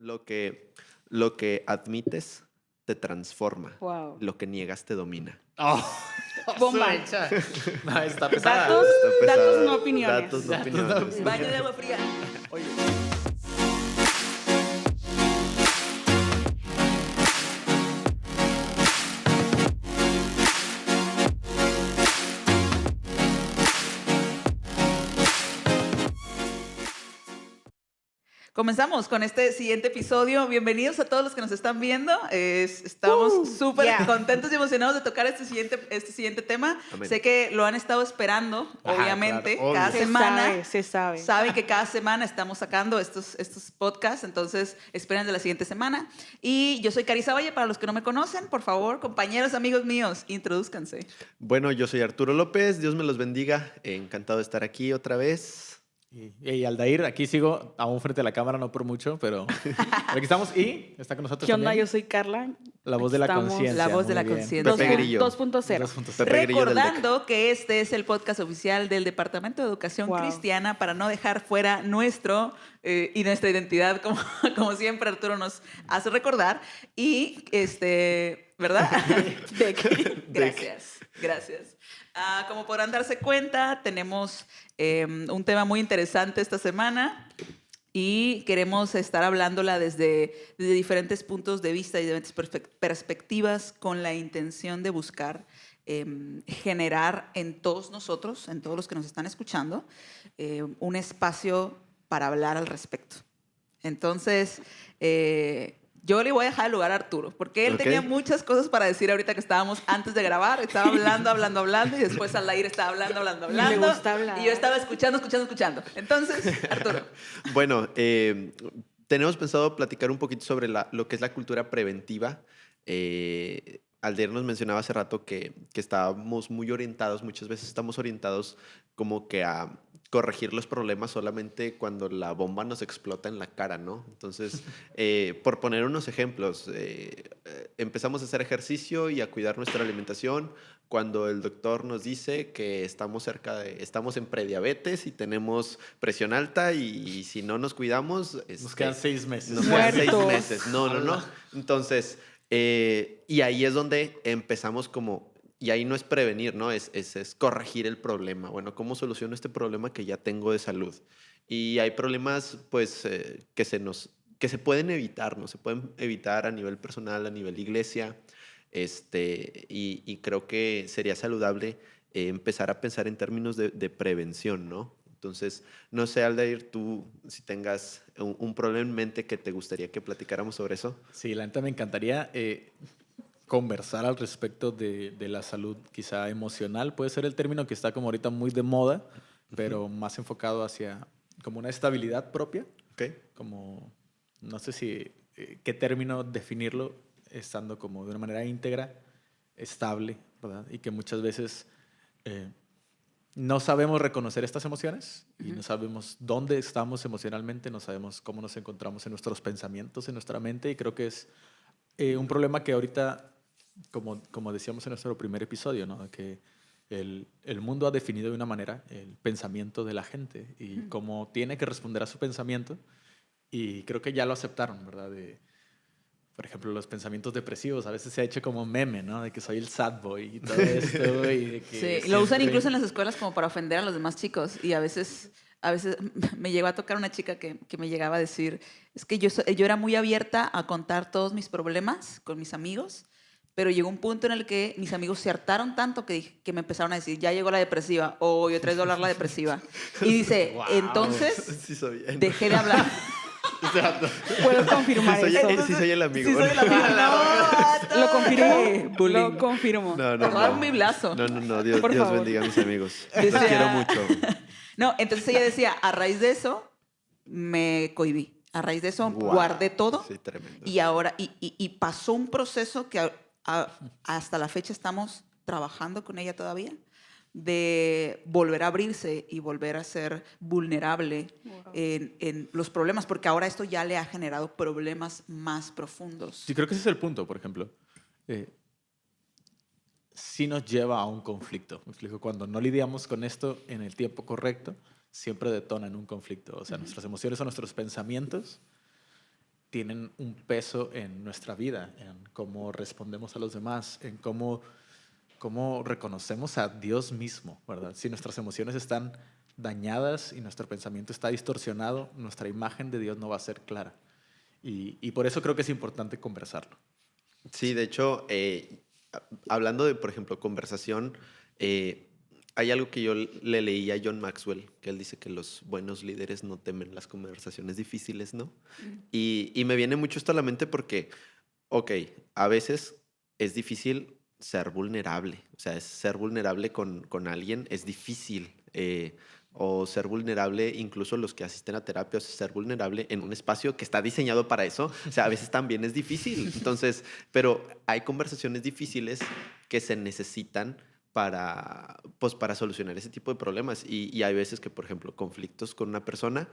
Lo que admites te transforma. Wow. Lo que niegas te domina. Oh, Bomba. Suecha. No, está pesada. Datos, Está pesada. datos, no opiniones. Datos, no Datos, no opiniones. opiniones. Baño de agua fría. Oye, Comenzamos con este siguiente episodio. Bienvenidos a todos los que nos están viendo. Estamos súper yeah. contentos y emocionados de tocar este siguiente tema. Amén. Sé que lo han estado esperando, Ajá, obviamente, claro, obvio. cada Se semana. sabe, se sabe. Saben que cada semana estamos sacando estos podcasts, entonces esperen de la siguiente semana. Y yo soy Carissa Valle, para los que no me conocen, por favor, compañeros, amigos míos, introduzcanse. Bueno, yo soy Arturo López. Dios me los bendiga. Encantado de estar aquí otra vez. y Aldair, aquí sigo aún frente a la cámara, no por mucho, pero aquí estamos y está con nosotros ¿Qué onda? también Yo soy Carla. la voz de la Estamos- conciencia. La voz de muy la bien. conciencia. Pepe Grillo. 2.0. 2.0. Pepe Grillo del Recordando que este es el podcast oficial del Departamento de Educación Wow. Cristiana, para no dejar fuera nuestra identidad, como siempre Arturo nos hace recordar. Y, ¿verdad? Gracias. Como podrán darse cuenta, tenemos un tema muy interesante esta semana y queremos estar hablándola desde diferentes puntos de vista y diferentes perspectivas, con la intención de buscar generar en todos nosotros, en todos los que nos están escuchando, un espacio para hablar al respecto. Entonces, yo le voy a dejar el lugar a Arturo, porque él Ok. tenía muchas cosas para decir ahorita que estábamos antes de grabar. Estaba hablando, y después Aldair estaba hablando. Le gusta hablar. Y yo estaba escuchando. Entonces, Arturo. Bueno, tenemos pensado platicar un poquito sobre lo que es la cultura preventiva. Alder nos mencionaba hace rato que estábamos muy orientados, muchas veces estamos orientados como que a corregir los problemas solamente cuando la bomba nos explota en la cara, ¿no? Entonces, por poner unos ejemplos, empezamos a hacer ejercicio y a cuidar nuestra alimentación cuando el doctor nos dice que estamos en prediabetes y tenemos presión alta y si no nos cuidamos... Nos quedan 6 meses. Nos quedan 6 Muertos. meses. No. Entonces, y ahí es donde empezamos como, y ahí no es prevenir, ¿no? Es corregir el problema. Bueno, ¿cómo soluciono este problema que ya tengo de salud? Y hay problemas, pues, que se pueden evitar, ¿no? Se pueden evitar a nivel personal, a nivel iglesia, y creo que sería saludable empezar a pensar en términos de prevención, ¿no? Entonces, no sé, Aldair, tú si tengas un problema en mente que te gustaría que platicáramos sobre eso. Sí, la neta me encantaría conversar al respecto de la salud, quizá emocional. Puede ser el término que está como ahorita muy de moda, pero más enfocado hacia como una estabilidad propia. ¿Ok? Como, no sé si, qué término definirlo, estando como de una manera íntegra, estable, ¿verdad? Y que muchas veces no sabemos reconocer estas emociones y no sabemos dónde estamos emocionalmente, no sabemos cómo nos encontramos en nuestros pensamientos, en nuestra mente, y creo que es un problema que ahorita, como decíamos en nuestro primer episodio, ¿no? Que el mundo ha definido de una manera el pensamiento de la gente y cómo tiene que responder a su pensamiento, y creo que ya lo aceptaron, ¿verdad? Por ejemplo, los pensamientos depresivos, a veces se ha hecho como meme, ¿no? De que soy el sad boy y todo esto. Y de que Sí, lo usan siempre- incluso en las escuelas como para ofender a los demás chicos, y a veces me llegó a tocar una chica que me llegaba a decir, es que yo era muy abierta a contar todos mis problemas con mis amigos, pero llegó un punto en el que mis amigos se hartaron tanto que me empezaron a decir, ya llegó la depresiva, o yo otra vez voy a hablar la depresiva. Y dice, Wow. entonces Sí soy. dejé de hablar. Puedo confirmar Sí soy, eso. sí soy el amigo. Sí soy el amigo. No, Lo confirmo. Bullying. Lo confirmo. No, Te voy a dar un no. biblazo. No. Dios Por favor. bendiga a mis amigos. Los Decía- quiero mucho. No, entonces ella decía, a raíz de eso me cohibí. A raíz de eso Wow. guardé todo. Sí, tremendo. Y ahora, y pasó un proceso que hasta la fecha estamos trabajando con ella todavía, de volver a abrirse y volver a ser vulnerable Wow. en los problemas, porque ahora esto ya le ha generado problemas más profundos. Sí, creo que ese es el punto, por ejemplo. Sí nos lleva a un conflicto. Me explico, cuando no lidiamos con esto en el tiempo correcto, siempre detona en un conflicto. O sea, nuestras emociones o nuestros pensamientos tienen un peso en nuestra vida, en cómo respondemos a los demás, en cómo reconocemos a Dios mismo, ¿verdad? Si nuestras emociones están dañadas y nuestro pensamiento está distorsionado, nuestra imagen de Dios no va a ser clara. Y por eso creo que es importante conversarlo. Sí, de hecho, hablando de, por ejemplo, conversación, hay algo que yo le leí a John Maxwell, que él dice que los buenos líderes no temen las conversaciones difíciles, ¿no? Y me viene mucho esto a la mente porque, ok, a veces es difícil ser vulnerable. O sea, ser vulnerable con alguien es difícil. O ser vulnerable, incluso los que asisten a terapia, o sea, ser vulnerable en un espacio que está diseñado para eso. O sea, a veces también es difícil. Entonces, pero hay conversaciones difíciles que se necesitan pues, para solucionar ese tipo de problemas. Y hay veces que, por ejemplo, conflictos con una persona,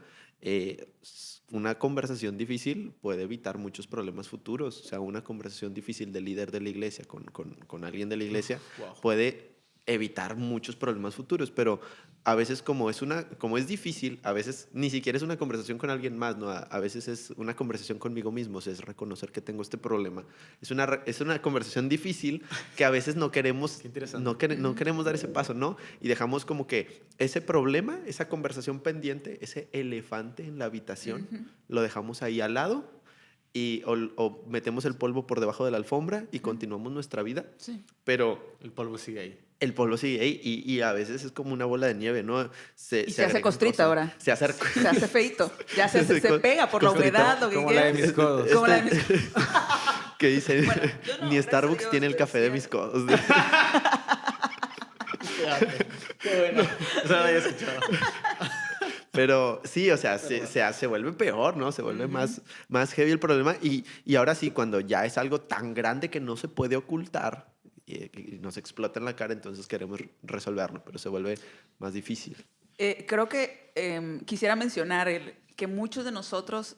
una conversación difícil puede evitar muchos problemas futuros. O sea, una conversación difícil del líder de la iglesia con alguien de la iglesia puede evitar muchos problemas futuros, pero a veces como es difícil, a veces ni siquiera es una conversación con alguien más, ¿no? A veces es una conversación conmigo mismo, o sea, es reconocer que tengo este problema. Es una conversación difícil que a veces no queremos, no queremos dar ese paso, ¿no? Y dejamos como que ese problema, esa conversación pendiente, ese elefante en la habitación, lo dejamos ahí al lado o metemos el polvo por debajo de la alfombra y continuamos nuestra vida. Sí. Pero el polvo sigue ahí. El polvo sigue ahí y a veces es como una bola de nieve, ¿no? Se hace costrita ahora. Se hace feito. Ya se pega por la humedad. Como la de mis codos. Como la de mis codos. Que dicen, Bueno, yo no, ni gracias a Starbucks Dios, tiene el café de mis codos. Qué bueno. Eso lo había escuchado. Pero sí, o sea, se vuelve peor, ¿no? Se vuelve más heavy el problema. Y ahora sí, cuando ya es algo tan grande que no se puede ocultar y nos explota en la cara, entonces queremos resolverlo, pero se vuelve más difícil. Creo que quisiera mencionar que muchos de nosotros,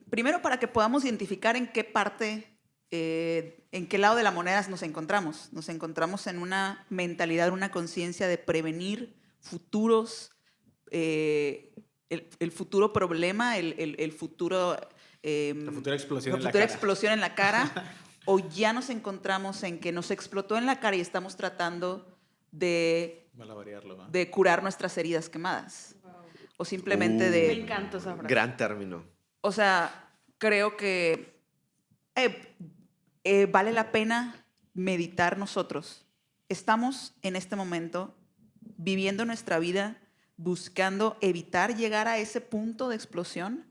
primero para que podamos identificar en qué parte, en qué lado de la moneda nos encontramos. Nos encontramos en una mentalidad, una conciencia de prevenir futuros, el futuro problema, el futuro... La futura explosión explosión en la cara. O ya nos encontramos en que nos explotó en la cara y estamos tratando de curar nuestras heridas quemadas. Wow. O simplemente Me encanta esa frase. Gran término. O sea, creo que vale la pena meditar nosotros. Estamos en este momento viviendo nuestra vida buscando evitar llegar a ese punto de explosión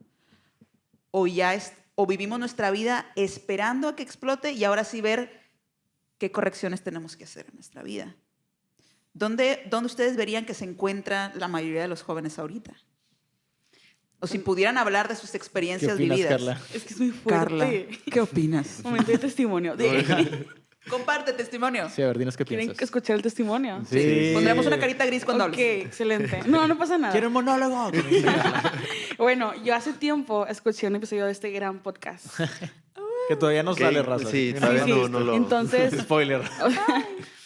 o vivimos nuestra vida esperando a que explote y ahora sí ver qué correcciones tenemos que hacer en nuestra vida. ¿Dónde ustedes verían que se encuentra la mayoría de los jóvenes ahorita? O si pudieran hablar de sus experiencias vividas. Carla? Es que es muy fuerte. Carla, ¿qué opinas? Momento de testimonio. Comparte testimonio. Sí, a ver, dinos qué ¿Quieren piensas. escuchar el testimonio? Sí. Pondremos una carita gris cuando hables. Ok, excelente. No pasa nada. ¿Quieren monólogo? Bueno, yo hace tiempo escuché un episodio de este gran podcast. Que todavía no sale, raza. Sí, todavía no lo... Entonces, Spoiler.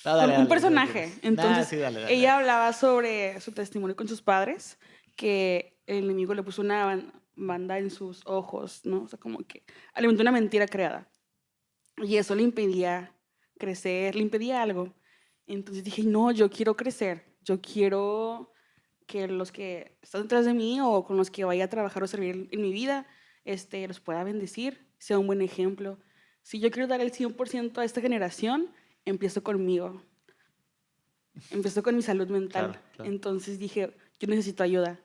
un personaje. Entonces, dale. ella hablaba sobre su testimonio con sus padres, que el enemigo le puso una banda en sus ojos, ¿no? O sea, como que alimentó una mentira creada. Y eso le impedía crecer, le impedía algo. Entonces dije, no, yo quiero crecer. Yo quiero que los que están detrás de mí o con los que vaya a trabajar o servir en mi vida, los pueda bendecir, sea un buen ejemplo. Si yo quiero dar el 100% a esta generación, empiezo conmigo. Empiezo con mi salud mental. Claro. Entonces dije, yo necesito ayuda.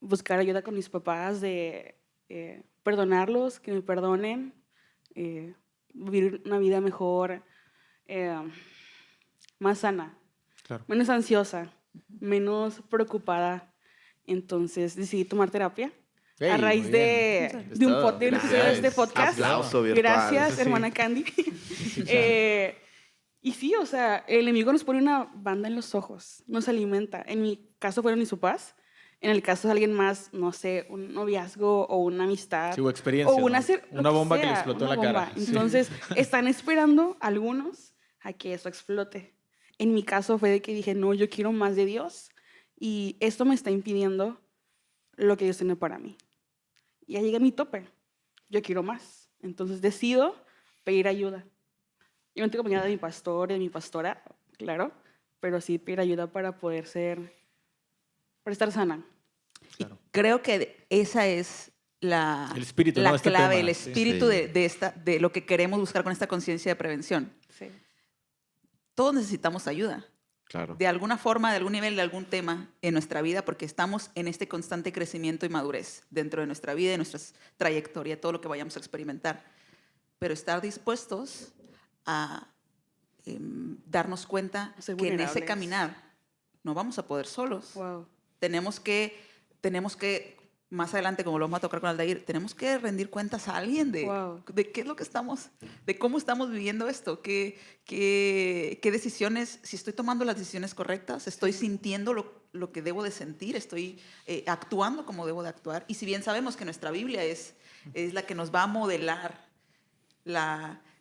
Buscar ayuda con mis papás, de perdonarlos, que me perdonen, vivir una vida mejor, más sana, claro. Menos ansiosa, menos preocupada. Entonces decidí tomar terapia. Hey, a raíz de un episodio de este podcast. Aplauso virtual. Gracias, hermana Candy. Y sí, o sea, el enemigo nos pone una banda en los ojos, nos alimenta. En mi caso fueron mis papás. En el caso de alguien más, no sé, un noviazgo o una amistad. Sí, o experiencia. O una bomba que le explotó en la cara. Entonces, están esperando algunos a que eso explote. En mi caso fue de que dije, no, yo quiero más de Dios y esto me está impidiendo lo que Dios tiene para mí. Y ya llegué a mi tope. yo quiero más. Entonces decido pedir ayuda. Yo no tengo acompañada de mi pastor, de mi pastora, claro, pero sí pedir ayuda para poder para estar sana. Claro. Creo que esa es El espíritu, la ¿no? Este clave, tema, el sí. espíritu Sí. de lo que queremos buscar con esta conciencia de prevención. Sí. Todos necesitamos ayuda. Claro. De alguna forma, de algún nivel, de algún tema en nuestra vida, porque estamos en este constante crecimiento y madurez dentro de nuestra vida, de nuestra trayectoria, todo lo que vayamos a experimentar. Pero estar dispuestos a darnos cuenta Ser que en ese vulnerables. caminar no vamos a poder solos. Wow. Tenemos que, más adelante, como lo vamos a tocar con Aldair, tenemos que rendir cuentas a alguien Wow. de qué es lo que estamos, de cómo estamos viviendo esto, qué decisiones, si estoy tomando las decisiones correctas, estoy sintiendo lo que debo de sentir, estoy actuando como debo de actuar. Y si bien sabemos que nuestra Biblia es la que nos va a modelar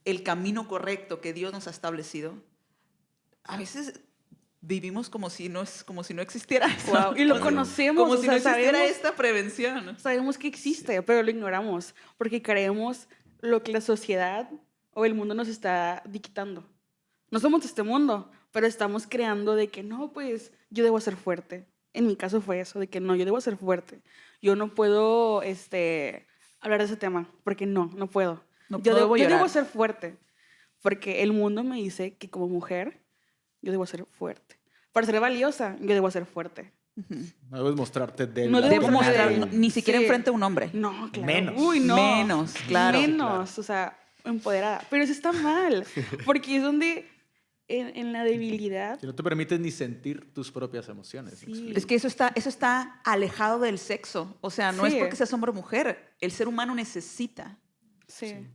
el camino correcto que Dios nos ha establecido, a veces vivimos como si no existiera eso. Wow. Y lo conocemos, Como o si sea, no existiera sabemos, esta prevención. sabemos que existe, pero lo ignoramos porque creemos lo que la sociedad o el mundo nos está dictando. No somos de este mundo, pero estamos creando de que no, pues yo debo ser fuerte. En mi caso fue eso, de que no, yo debo ser fuerte. Yo no puedo hablar de ese tema porque no puedo. No yo debo yo llorar. debo ser fuerte porque el mundo me dice que como mujer yo debo ser fuerte. Para ser valiosa, yo debo ser fuerte. No debes mostrarte débil. No ante debo Debo ser nadie. mostrar, débil. ni siquiera Sí. enfrente a un hombre. No, claro. Menos. Uy, no. Menos, claro. Menos, o sea, empoderada. Pero eso está mal, porque es donde en la debilidad... Si no te permites ni sentir tus propias emociones. Sí. ¿me explico? Es que eso está alejado del sexo. O sea, no es Sí. porque seas hombre o mujer. El ser humano necesita. Sí.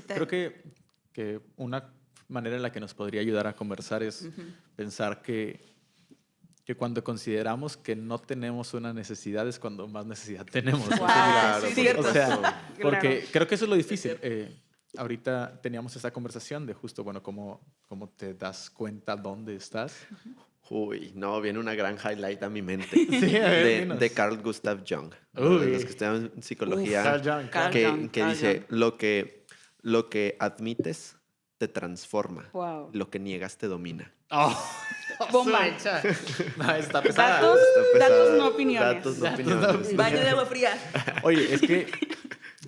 Creo que una manera en la que nos podría ayudar a conversar es pensar que cuando consideramos que no tenemos una necesidad es cuando más necesidad tenemos. Wow, Claro, sí, por cierto. O sea, supuesto. porque Claro. creo que eso es lo difícil. Ahorita teníamos esta conversación de justo, bueno, cómo te das cuenta dónde estás. Uy, no, viene una gran highlight a mi mente. Sí, a ver, dinos. de Carl Gustav Jung. Uy. Los que estudian psicología. Carl Jung, Carl que, Jung, que Carl dice, Jung. lo que admites te transforma. Wow. Lo que niegas te domina. Oh, Bomba. Suecha. No, está pesada. Datos, Está pesada. datos, no opiniones. Datos, no Datos, no opiniones. opiniones. Baño de agua fría. Oye, es que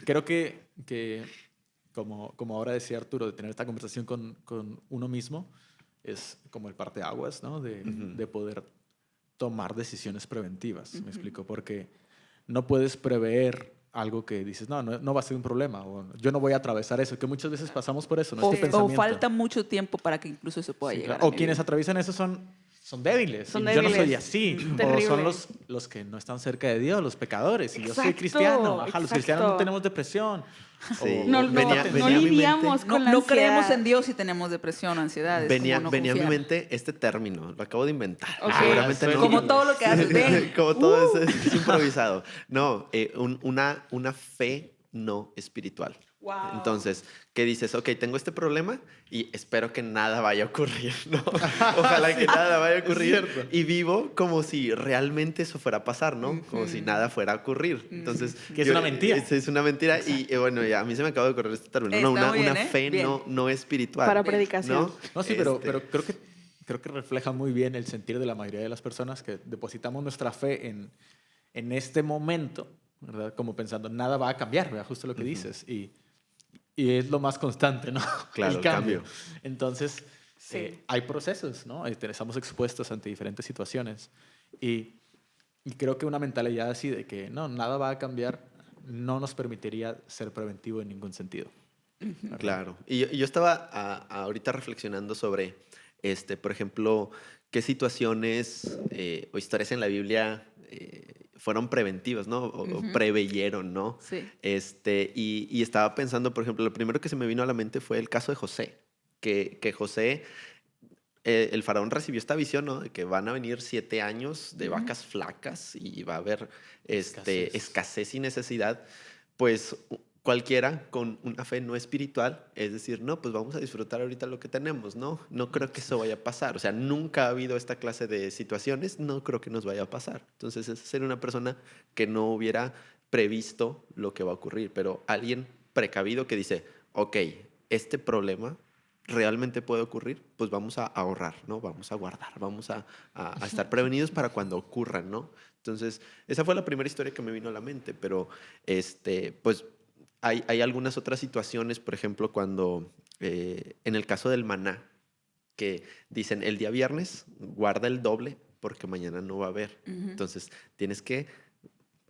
creo que como ahora decía Arturo, de tener esta conversación con uno mismo es como el parteaguas, ¿no? De poder tomar decisiones preventivas, ¿me explico? Porque no puedes prever algo que dices, no va a ser un problema, o yo no voy a atravesar eso, que muchas veces pasamos por eso, ¿no? O, Este o pensamiento. falta mucho tiempo para que incluso eso pueda Sí, llegar. claro. a O mi quienes vida. atraviesan eso son débiles. Son y yo no soy débiles. así. O Terrible. son los que no están cerca de Dios, los pecadores. Y yo soy Exacto, cristiano. Ajá, los cristianos no exacto. tenemos depresión. Sí. No, o- Venía- no venía a mi mente- lidiamos con la No ansiedad. creemos en Dios si tenemos depresión o ansiedad. es Venía, como no venía a mi confiar. mente este término, lo acabo de inventar. Ok. Seguramente Ah, no. Como todo lo que haces, ven. Como todo es improvisado. No, una fe no espiritual. Wow. Entonces, ¿qué dices? Ok, tengo este problema y espero que nada vaya a ocurrir, ¿no? Ojalá que nada vaya a ocurrir. cierto. Y vivo como si realmente eso fuera a pasar, ¿no? Como si nada fuera a ocurrir. Entonces, Que es una mentira. Es una mentira y bueno, ya a mí se me acaba de ocurrir este término. No, Está muy una bien, ¿eh? fe Bien. no espiritual. Para predicación. ¿no? No, sí, pero Este, creo que refleja muy bien el sentir de la mayoría de las personas que depositamos nuestra fe en este momento, ¿verdad? Como pensando, nada va a cambiar, ¿verdad? Justo lo que dices. Y es lo más constante, ¿no? Claro, el cambio. cambio. Entonces, Sí. hay procesos, ¿no? Estamos expuestos ante diferentes situaciones. Y creo que una mentalidad así de que no, nada va a cambiar, no nos permitiría ser preventivo en ningún sentido. ¿verdad? Claro. Y yo estaba ahorita reflexionando sobre, por ejemplo, qué situaciones o historias en la Biblia fueron preventivas, ¿no? O preveyeron, ¿no? Sí. Y estaba pensando, por ejemplo, lo primero que se me vino a la mente fue el caso de José, que José, el faraón recibió esta visión, ¿no? De que van a venir 7 años de vacas flacas y va a haber escasez y necesidad, pues cualquiera con una fe no espiritual, es decir, no, pues vamos a disfrutar ahorita lo que tenemos, ¿no? No creo que eso vaya a pasar. O sea, nunca ha habido esta clase de situaciones, no creo que nos vaya a pasar. Entonces, es ser una persona que no hubiera previsto lo que va a ocurrir, pero alguien precavido que dice, ok, este problema realmente puede ocurrir, pues vamos a ahorrar, ¿no? Vamos a guardar, vamos a estar prevenidos para cuando ocurran, ¿no? Entonces, esa fue la primera historia que me vino a la mente, pero pues hay algunas otras situaciones, por ejemplo, cuando en el caso del maná, que dicen el día viernes guarda el doble porque mañana no va a haber. Ujú. Entonces, tienes que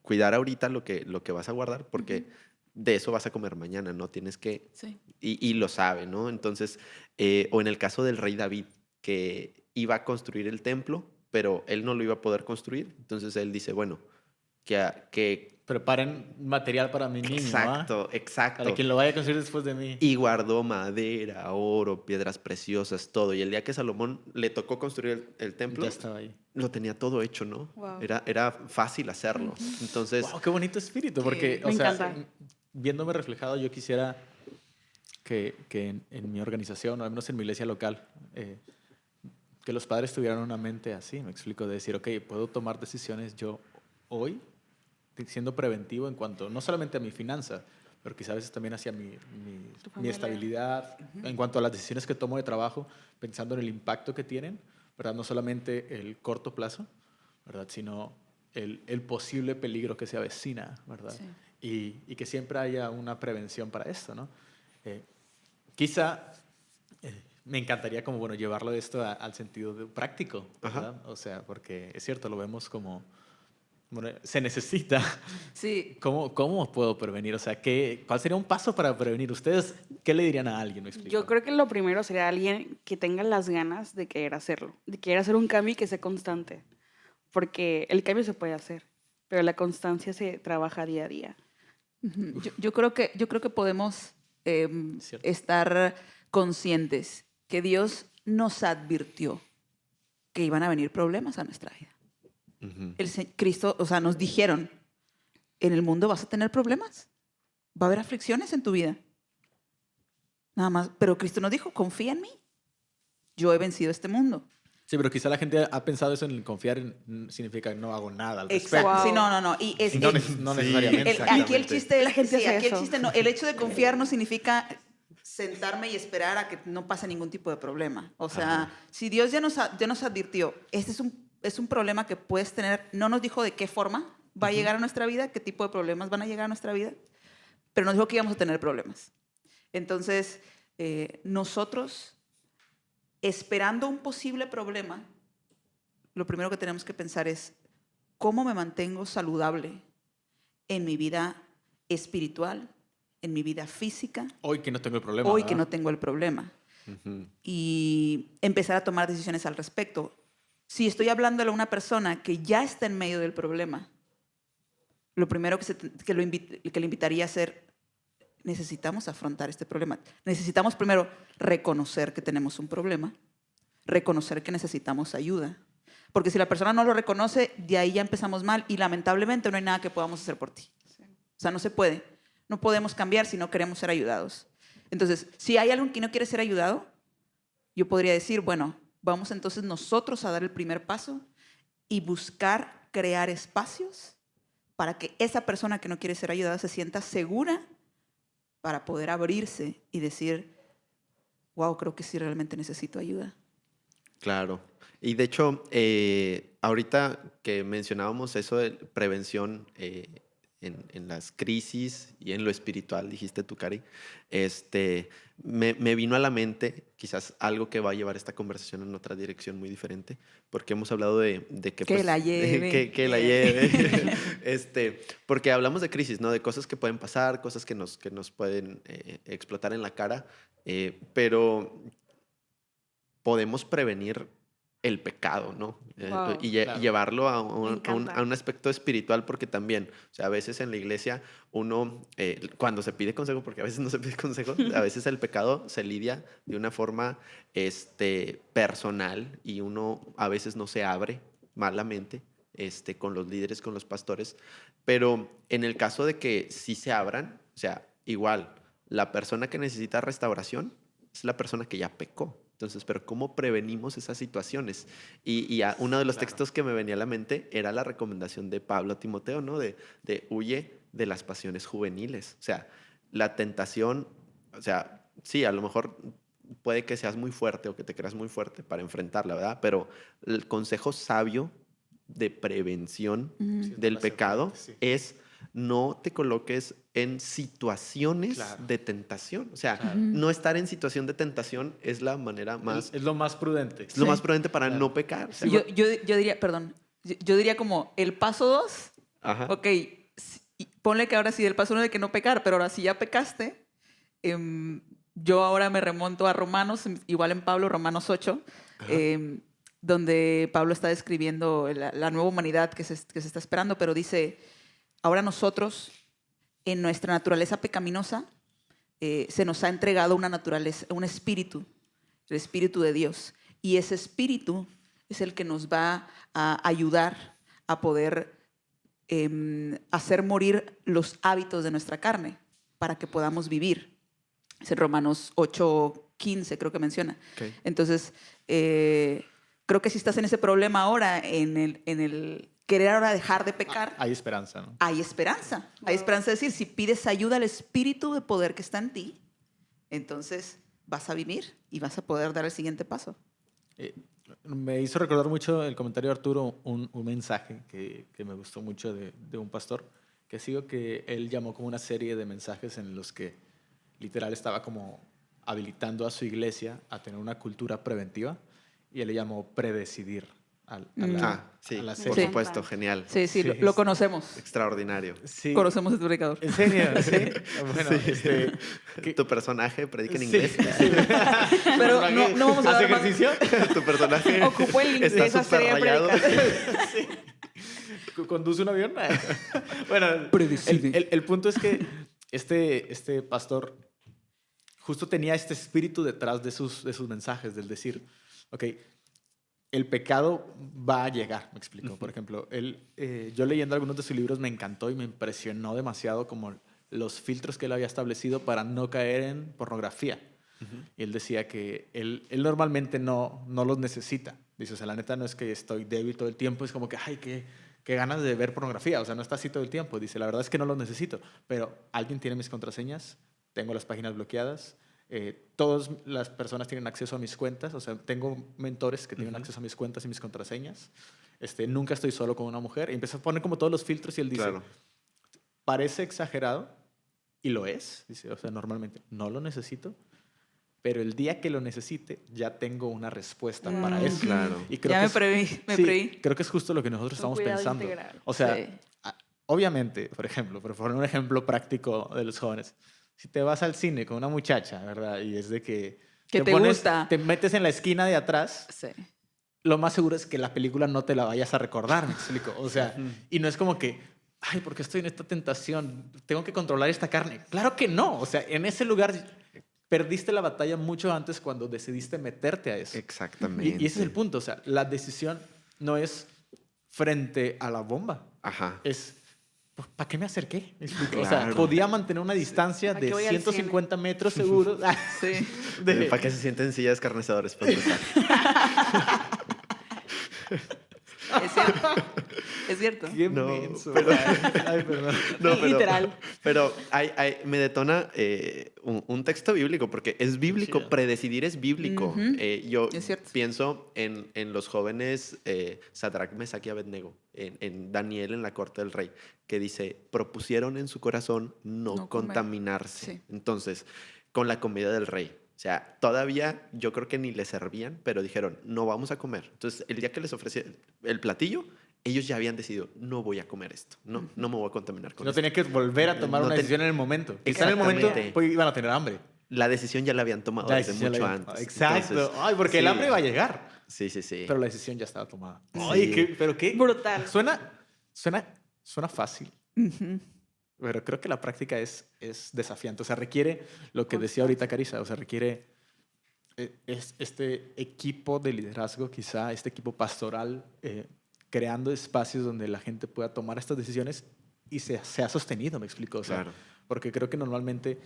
cuidar ahorita lo que vas a guardar porque de eso vas a comer mañana, ¿no? Tienes que, Sí. y lo sabe, ¿no? Entonces, o en el caso del rey David, que iba a construir el templo, pero él no lo iba a poder construir. Entonces él dice, bueno, que Preparen material para mi niño, ¿ah? exacto, exacto. Para quien lo vaya a conseguir después de mí. Y guardó madera, oro, piedras preciosas, todo. Y el día que Salomón le tocó construir el templo, Ya estaba ahí. lo tenía todo hecho, ¿no? Wow. Era fácil hacerlo. Entonces, Wow, qué bonito espíritu, porque, Me o sea, encanta. viéndome reflejado, yo quisiera que en mi organización, o al menos en mi iglesia local, que los padres tuvieran una mente así, me explico, de decir, ok, puedo tomar decisiones yo hoy, siendo preventivo en cuanto, no solamente a mi finanza, pero quizá a veces también hacia Tu mi familia. estabilidad, en cuanto a las decisiones que tomo de trabajo, pensando en el impacto que tienen, ¿verdad? No solamente el corto plazo, ¿verdad? Sino el posible peligro que se avecina, ¿verdad? Sí. Y que siempre haya una prevención para esto, ¿no? Quizá me encantaría como, bueno, llevarlo esto al sentido práctico, ¿verdad? O sea, porque es cierto, lo vemos como, bueno, se necesita. Sí. ¿Cómo puedo prevenir? O sea, ¿cuál sería un paso para prevenir? ¿Ustedes qué le dirían a alguien? ¿Me explico? Yo creo que lo primero sería alguien que tenga las ganas de querer hacerlo, de querer hacer un cambio y que sea constante, porque el cambio se puede hacer, pero la constancia se trabaja día a día. Ujú. Yo creo que podemos Cierto. estar conscientes que Dios nos advirtió que iban a venir problemas a nuestra vida. Cristo, o sea, nos dijeron, en el mundo vas a tener problemas, va a haber aflicciones en tu vida. Nada más, pero Cristo nos dijo, confía en mí, yo he vencido este mundo. Sí, pero quizá la gente ha pensado eso en confiar significa que no hago nada al respecto. Exacto. Wow. Sí, no. Y es, No, no necesariamente. aquí el chiste, La gente hace aquí el eso. chiste no, el hecho de confiar no significa sentarme y esperar a que no pase ningún tipo de problema. O sea, si Dios ya nos advirtió, este es un problema que puedes tener, no nos dijo de qué forma va a llegar a nuestra vida, qué tipo de problemas van a llegar a nuestra vida, pero nos dijo que íbamos a tener problemas. Entonces, nosotros, esperando un posible problema, lo primero que tenemos que pensar es, ¿cómo me mantengo saludable en mi vida espiritual, en mi vida física? Hoy que no tengo el problema. Hoy que ¿verdad? no tengo el problema. Y empezar a tomar decisiones al respecto. Si estoy hablándole a una persona que ya está en medio del problema, lo primero que le invitaría a hacer, necesitamos afrontar este problema. Necesitamos primero reconocer que tenemos un problema, reconocer que necesitamos ayuda. Porque si la persona no lo reconoce, de ahí ya empezamos mal y lamentablemente no hay nada que podamos hacer por ti. O sea, no se puede. No podemos cambiar si no queremos ser ayudados. Entonces, si hay alguien que no quiere ser ayudado, yo podría decir, bueno, vamos entonces nosotros a dar el primer paso y buscar crear espacios para que esa persona que no quiere ser ayudada se sienta segura para poder abrirse y decir, wow, creo que sí realmente necesito ayuda. Claro. Y de hecho, ahorita que mencionábamos eso de prevención en las crisis y en lo espiritual, dijiste tú, Cari, me vino a la mente quizás algo que va a llevar esta conversación en otra dirección muy diferente, porque hemos hablado de que... Que la lleve. Que la lleve. Porque hablamos de crisis, ¿no? De cosas que pueden pasar, cosas que nos pueden explotar en la cara, pero podemos prevenir el pecado, ¿no? Wow, y claro. llevarlo a Me encanta. a un aspecto espiritual, porque también, o sea, a veces en la iglesia uno, cuando se pide consejo, porque a veces no se pide consejo, a veces el pecado se lidia de una forma personal y uno a veces no se abre malamente con los líderes, con los pastores, pero en el caso de que sí se abran, o sea, igual, la persona que necesita restauración es la persona que ya pecó. Entonces, pero ¿cómo prevenimos esas situaciones? Y uno de los textos que me venía a la mente era la recomendación de Pablo a Timoteo, ¿no? De huye de las pasiones juveniles. O sea, la tentación, o sea, sí, a lo mejor puede que seas muy fuerte o que te creas muy fuerte para enfrentarla, ¿verdad? Pero el consejo sabio de prevención Ujú. del pecado Sí. es no te coloques en situaciones Claro. de tentación. O sea, Claro. no estar en situación de tentación es la manera más, Es lo más prudente. es lo Sí. más prudente para Claro. no pecar. O sea, Yo diría, perdón, yo diría como el paso 2, ajá. ok, ponle que ahora sí, el paso 1 de que no pecar, pero ahora sí ya pecaste, yo ahora me remonto a Romanos, igual en Pablo, Romanos 8, Ajá. donde Pablo está describiendo la nueva humanidad que se está esperando, pero dice, ahora nosotros, en nuestra naturaleza pecaminosa, se nos ha entregado una naturaleza, un espíritu, el espíritu de Dios. Y ese espíritu es el que nos va a ayudar a poder hacer morir los hábitos de nuestra carne para que podamos vivir. Es en Romanos 8:15, creo que menciona. Ok. Entonces, creo que si estás en ese problema ahora, en el querer ahora dejar de pecar, Hay esperanza, ¿no? hay esperanza. Hay esperanza de decir, si pides ayuda al Espíritu de poder que está en ti, entonces vas a vivir y vas a poder dar el siguiente paso. Me hizo recordar mucho el comentario de Arturo, un mensaje que me gustó mucho de un pastor, que sigo que él llamó como una serie de mensajes en los que literal estaba como habilitando a su iglesia a tener una cultura preventiva, y él le llamó predecidir Sí, a la por serie. supuesto, genial. Sí, sí, Sí, lo conocemos. Extraordinario. Sí. Conocemos a tu predicador. ¿En serio? Sí. Bueno, Sí. Tu personaje predica en Sí. inglés. Pero no vamos a ¿Hace dar más. ejercicio? Tu personaje Ocupó el link de está esa súper serie de rayado. predicar. ¿Conduce un avión? Bueno, Predecide. el punto es que este pastor justo tenía este espíritu detrás de sus mensajes, del decir, ok, el pecado va a llegar, me explico. Por ejemplo, yo leyendo algunos de sus libros me encantó y me impresionó demasiado como los filtros que él había establecido para no caer en pornografía. Y él decía que él normalmente no los necesita. Dice, o sea, la neta no es que estoy débil todo el tiempo, es como que, ay, qué ganas de ver pornografía. O sea, no está así todo el tiempo. Dice, la verdad es que no los necesito, pero alguien tiene mis contraseñas, tengo las páginas bloqueadas, todas las personas tienen acceso a mis cuentas, o sea, tengo mentores que tienen acceso a mis cuentas y mis contraseñas, nunca estoy solo con una mujer, y empieza a poner como todos los filtros y él dice, Claro. parece exagerado, y lo es, dice, o sea, normalmente no lo necesito, pero el día que lo necesite ya tengo una respuesta para eso. Claro. Y creo Ya que me es- preví, me sí, preví. creo que es justo lo que nosotros Un estamos cuidado pensando. integral. O sea, Sí. obviamente, por ejemplo, por poner un ejemplo práctico de los jóvenes, si te vas al cine con una muchacha, ¿verdad? Y es de que Que te gusta. te metes en la esquina de atrás, Sí. lo más seguro es que la película no te la vayas a recordar, me explico. O sea, y no es como que, ay, ¿por qué estoy en esta tentación? Tengo que controlar esta carne. Claro que no. O sea, en ese lugar perdiste la batalla mucho antes cuando decidiste meterte a eso. Exactamente. Y ese es el punto. O sea, la decisión no es frente a la bomba. Ajá. Es, ¿para qué me acerqué? ¿Me explico? O sea, Claro. podía mantener una distancia ¿Para qué de voy al 150 metros seguro. Sí. Para que se sienten en silla de escarnecedores. Para empezar. Es cierto. Es cierto. Qué No, menso. pero- Ay, perdón. No, pero, Literal. Pero me detona un texto bíblico, porque es bíblico, Sí. predecidir es bíblico. Ujú. Yo Es cierto. pienso en los jóvenes Sadrach, Mesach y Abednego, en Daniel en la corte del rey, que dice, propusieron en su corazón no No comer. contaminarse. Sí. Entonces, con la comida del rey. O sea, todavía yo creo que ni les servían, pero dijeron, no vamos a comer. Entonces, el día que les ofrecí el platillo, ellos ya habían decidido, no voy a comer esto, no me voy a contaminar con No esto. tenía que volver a tomar No una ten- decisión en el momento. Quizá en el momento Exactamente. pues, iban a tener hambre. La decisión ya la habían tomado La desde decisión mucho la- antes. Exacto. Entonces, Ay, porque el sí. hambre va a llegar. Sí, sí, sí. Pero la decisión ya estaba tomada. Sí. Ay, pero qué. Brutal. Suena fácil. Ujú. Pero creo que la práctica es desafiante. O sea, requiere lo que decía ahorita Carissa. O sea, requiere este equipo de liderazgo, quizá, este equipo pastoral, creando espacios donde la gente pueda tomar estas decisiones y sea sostenido, me explico. O sea, Claro. porque creo que normalmente,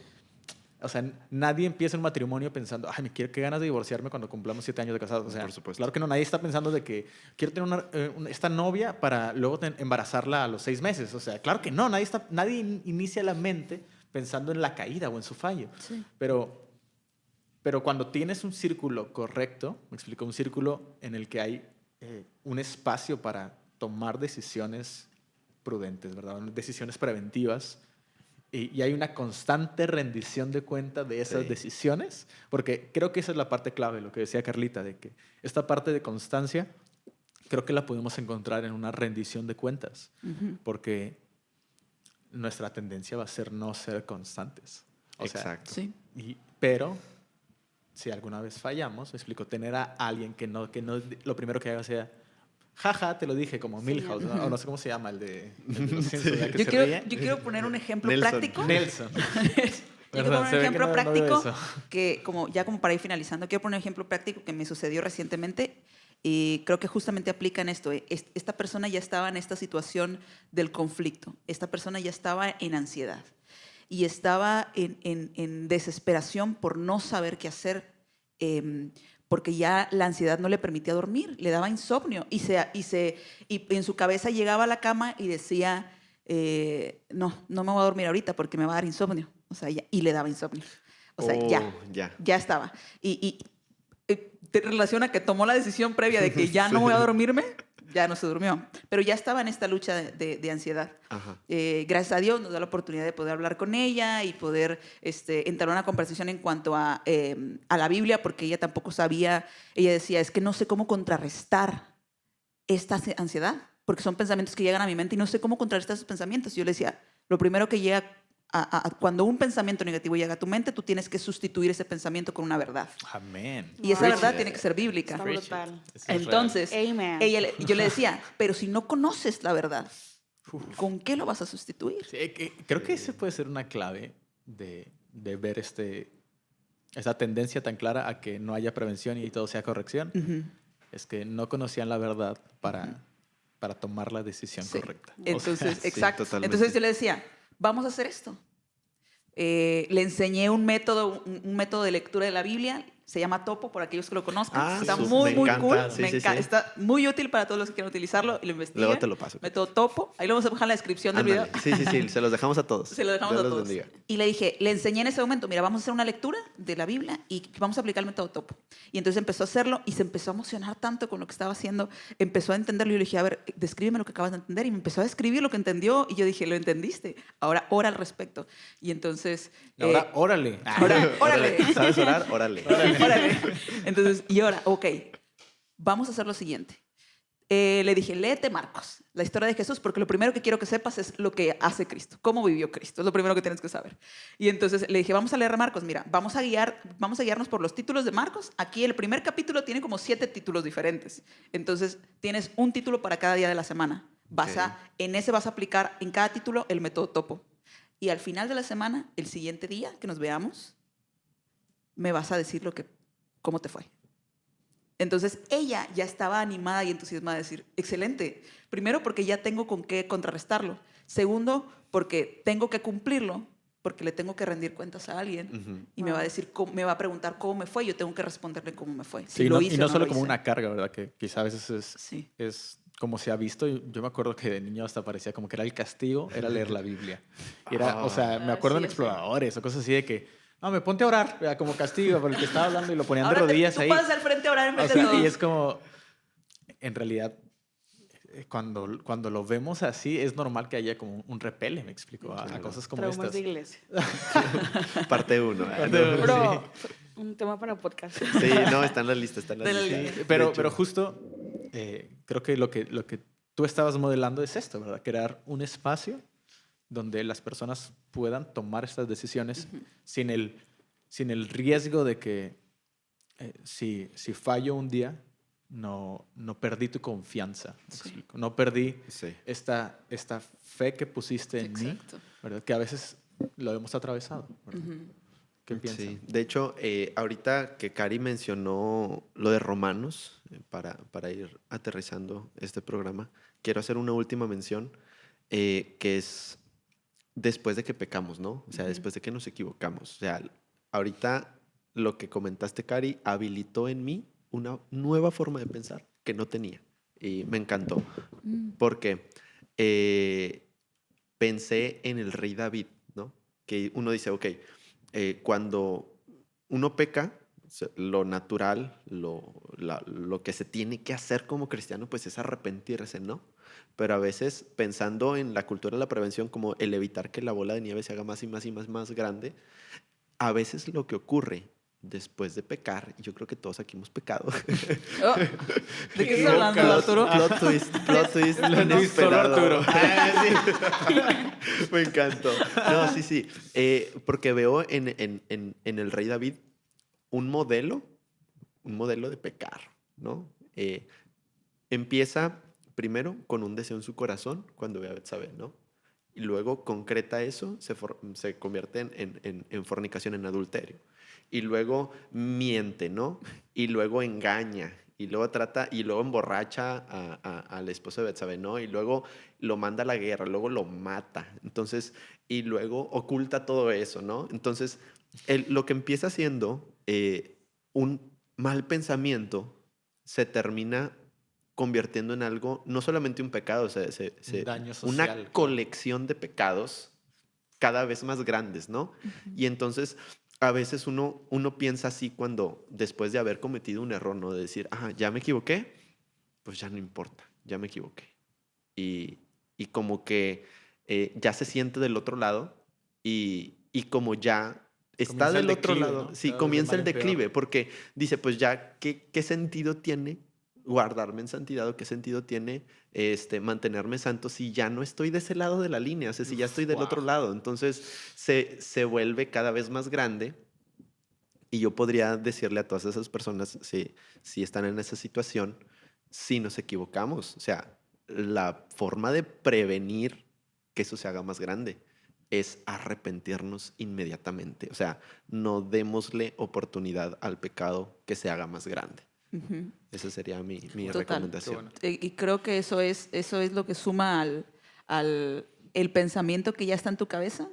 o sea, nadie empieza un matrimonio pensando, ay, qué ganas de divorciarme cuando cumplamos 7 años de casados. O sea, Por supuesto. claro que no, nadie está pensando de que quiero tener esta novia para luego embarazarla a los 6 meses. O sea, claro que no, nadie inicia la mente pensando en la caída o en su fallo. Sí. Pero cuando tienes un círculo correcto, me explico, un círculo en el que hay un espacio para tomar decisiones prudentes, ¿verdad? Decisiones preventivas, y hay una constante rendición de cuenta de esas Sí. decisiones, porque creo que esa es la parte clave, lo que decía Carlita, de que esta parte de constancia creo que la podemos encontrar en una rendición de cuentas, Ujú. porque nuestra tendencia va a ser no ser constantes. O sea, Exacto. Sí. pero si alguna vez fallamos, me explico, tener a alguien que no lo primero que haga sea, jaja, te lo dije, como Milhouse, ¿no? O no sé cómo se llama el de los Simpsons, ¿verdad? Que Yo se quiero, ríe. yo quiero poner un ejemplo Nelson. práctico. Nelson. Yo quiero Perdón, poner se un ve que ejemplo no veo práctico eso. que, como para ir finalizando, quiero poner un ejemplo práctico que me sucedió recientemente y creo que justamente aplica en esto. Esta persona ya estaba en esta situación del conflicto. Esta persona ya estaba en ansiedad y estaba en desesperación por no saber qué hacer, porque ya la ansiedad no le permitía dormir, le daba insomnio y en su cabeza llegaba a la cama y decía, no me voy a dormir ahorita porque me va a dar insomnio. O sea, y le daba insomnio. O sea, ya estaba. Y te relaciona que tomó la decisión previa de que ya no voy a dormirme, ya no se durmió. Pero ya estaba en esta lucha de ansiedad. Ajá. Gracias a Dios nos da la oportunidad de poder hablar con ella y poder entrar a una conversación en cuanto a la Biblia, porque ella tampoco sabía, ella decía, es que no sé cómo contrarrestar esta ansiedad, porque son pensamientos que llegan a mi mente y no sé cómo contrarrestar esos pensamientos. Yo le decía, lo primero que llega cuando un pensamiento negativo llega a tu mente, tú tienes que sustituir ese pensamiento con una verdad. Amén. Y esa Wow. verdad tiene que ser bíblica. Está brutal. Eso es Entonces, Amen. yo le decía, pero si no conoces la verdad, ¿con qué lo vas a sustituir? Sí, creo que ese puede ser una clave de ver esa tendencia tan clara a que no haya prevención y todo sea corrección. Ujú. Es que no conocían la verdad para tomar la decisión Sí. correcta. O Entonces, sea, sí, exacto. totalmente. Entonces yo le decía, vamos a hacer esto. Le enseñé un método de lectura de la Biblia. Se llama Topo, por aquellos que lo conozcan. Ah, Está sí, muy, me muy encanta. cool. Sí, Me sí, encanta. sí. Está muy útil para todos los que quieran utilizarlo. Y lo investigué. Luego te lo paso. Método Topo. Ahí lo vamos a dejar en la descripción del Ándale. video. Sí, se los dejamos a todos. Se lo dejamos Dios a los todos. bendiga. Y le dije, le enseñé en ese momento, mira, vamos a hacer una lectura de la Biblia y vamos a aplicar el método Topo. Y entonces empezó a hacerlo y se empezó a emocionar tanto con lo que estaba haciendo. Empezó a entenderlo y yo le dije, a ver, descríbeme lo que acabas de entender. Y me empezó a describir lo que entendió y yo dije, ¿lo entendiste? Ahora ora al respecto. Y entonces... ahora, órale. órale. ¿Sabes orar? Órale. Órale. Entonces, y ahora, ok, vamos a hacer lo siguiente. Le dije, léete Marcos, la historia de Jesús, porque lo primero que quiero que sepas es lo que hace Cristo, cómo vivió Cristo, es lo primero que tienes que saber. Y entonces le dije, vamos a leer Marcos, mira, vamos a guiarnos por los títulos de Marcos. Aquí el primer capítulo tiene como 7 títulos diferentes. Entonces, tienes un título para cada día de la semana. En ese vas a aplicar en cada título el método Topo. Y al final de la semana, el siguiente día que nos veamos, me vas a decir cómo te fue. Entonces ella ya estaba animada y entusiasmada de decir, excelente. Primero porque ya tengo con qué contrarrestarlo. Segundo porque tengo que cumplirlo, porque le tengo que rendir cuentas a alguien. Ujú. Y me va a decir, me va a preguntar cómo me fue. Yo tengo que responderle cómo me fue. Sí, Si lo no, hice y o no solo lo como hice. una carga, ¿verdad? Que quizá a veces Sí. es como se ha visto. Yo me acuerdo que de niño hasta parecía como que era el castigo, era leer la Biblia. O sea, me acuerdo en sí, sí. Exploradores o cosas así de que, no, me ponte a orar, ¿verdad? Como castigo por el que estaba hablando y lo ponían de Ahora rodillas tú ahí. pasas al frente a orar en O vez de sea, todos. y es como, en realidad, cuando lo vemos así, es normal que haya como un repele, me explico, a Claro. cosas como Traumas estas. de iglesia. Parte 1. Bro, un tema para podcast. Sí, no, está en la lista, está en la De la lista. lista. De Pero hecho, justo creo que lo que tú estabas modelando es esto, ¿verdad? Crear un espacio donde las personas puedan tomar estas decisiones sin el riesgo de que si fallo un día, no perdí tu confianza. ¿Me Sí. explico? No perdí Sí. esta fe que pusiste en mí, Exacto. ¿verdad? Que a veces lo hemos atravesado, ¿verdad? Ujú. ¿Qué piensas? Sí. De hecho, ahorita que Cari mencionó lo de Romanos, para ir aterrizando este programa, quiero hacer una última mención, que es después de que pecamos, ¿no? O sea, Ujú. después de que nos equivocamos. O sea, ahorita lo que comentaste, Cari, habilitó en mí una nueva forma de pensar que no tenía. Y me encantó. Porque pensé en el rey David, ¿no? que uno dice, ok, cuando uno peca, lo natural, lo que se tiene que hacer como cristiano, pues es arrepentirse, ¿no? Pero a veces pensando en la cultura de la prevención como el evitar que la bola de nieve se haga más y más y más grande, a veces lo que ocurre después de pecar, y yo creo que todos aquí hemos pecado. Oh, ¿de qué estás hablando, Arturo? Plot twist Lo inesperado. Arturo. Me encantó. No, sí. Porque veo en el rey David un modelo de pecar, ¿no? Empieza primero con un deseo en su corazón cuando ve a Betsabé, ¿no? Y luego concreta eso, se convierte en fornicación, en adulterio. Y luego miente, ¿no? Y luego engaña. Y luego emborracha al esposo de Betsabé, ¿no? Y luego lo manda a la guerra, luego lo mata. Entonces, y luego oculta todo eso, ¿no? Entonces, lo que empieza siendo un mal pensamiento se termina convirtiendo en algo, no solamente un pecado, Un daño una social, claro. colección de pecados cada vez más grandes, ¿no? Y entonces a veces uno piensa así cuando después de haber cometido un error, ¿no? De decir, ya me equivoqué, pues ya no importa, ya me equivoqué. Y como que ya se siente del otro lado y como ya está Comienza el del otro declive, lado, ¿no? sí, Cada vez de comienza mal el en peor. declive, porque dice, pues ya, ¿qué sentido tiene guardarme en santidad o qué sentido tiene mantenerme santo si ya no estoy de ese lado de la línea, o sea, si ya estoy del Wow. otro lado? Entonces se vuelve cada vez más grande y yo podría decirle a todas esas personas, si están en esa situación, si nos equivocamos, o sea, la forma de prevenir que eso se haga más grande es arrepentirnos inmediatamente. O sea, no démosle oportunidad al pecado que se haga más grande. Ujú. Esa sería mi Total. recomendación. Qué bueno. Y creo que eso es lo que suma el pensamiento que ya está en tu cabeza,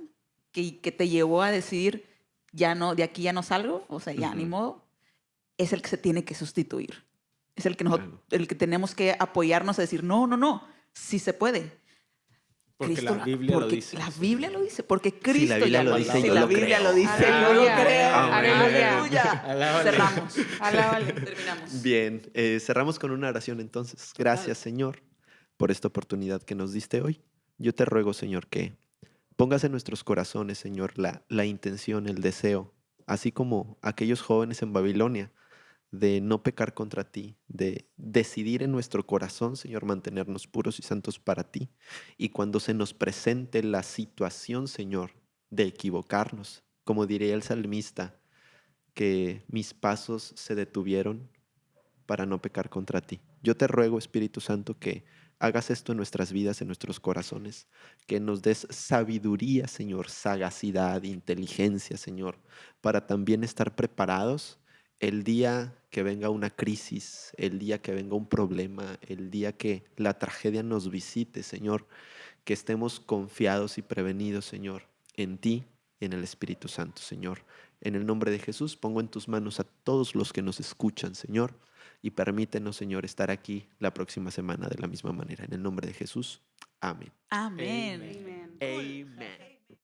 que te llevó a decir, ya no, de aquí ya no salgo, o sea, ya ni Ujú. modo, es el que se tiene que sustituir. Es el que, Claro. el que tenemos que apoyarnos a decir, no, sí se puede. Porque Cristo la Biblia lo porque dice. La Biblia lo dice, porque Cristo la Biblia ya lo lo dice, dice. yo La lo Biblia creo. lo dice, yo lo Aleluya. creo. Aleluya. Alábale. Cerramos. Alábale. Terminamos. Bien, cerramos con una oración entonces. Total. Gracias, Señor, por esta oportunidad que nos diste hoy. Yo te ruego, Señor, que pongas en nuestros corazones, Señor, la intención, el deseo, así como aquellos jóvenes en Babilonia, de no pecar contra ti, de decidir en nuestro corazón, Señor, mantenernos puros y santos para ti. Y cuando se nos presente la situación, Señor, de equivocarnos, como diría el salmista, que mis pasos se detuvieron para no pecar contra ti. Yo te ruego, Espíritu Santo, que hagas esto en nuestras vidas, en nuestros corazones, que nos des sabiduría, Señor, sagacidad, inteligencia, Señor, para también estar preparados el día que venga una crisis, el día que venga un problema, el día que la tragedia nos visite, Señor, que estemos confiados y prevenidos, Señor, en ti y en el Espíritu Santo, Señor. En el nombre de Jesús pongo en tus manos a todos los que nos escuchan, Señor, y permítenos, Señor, estar aquí la próxima semana de la misma manera. En el nombre de Jesús, amén. Amén. Amen. Amen.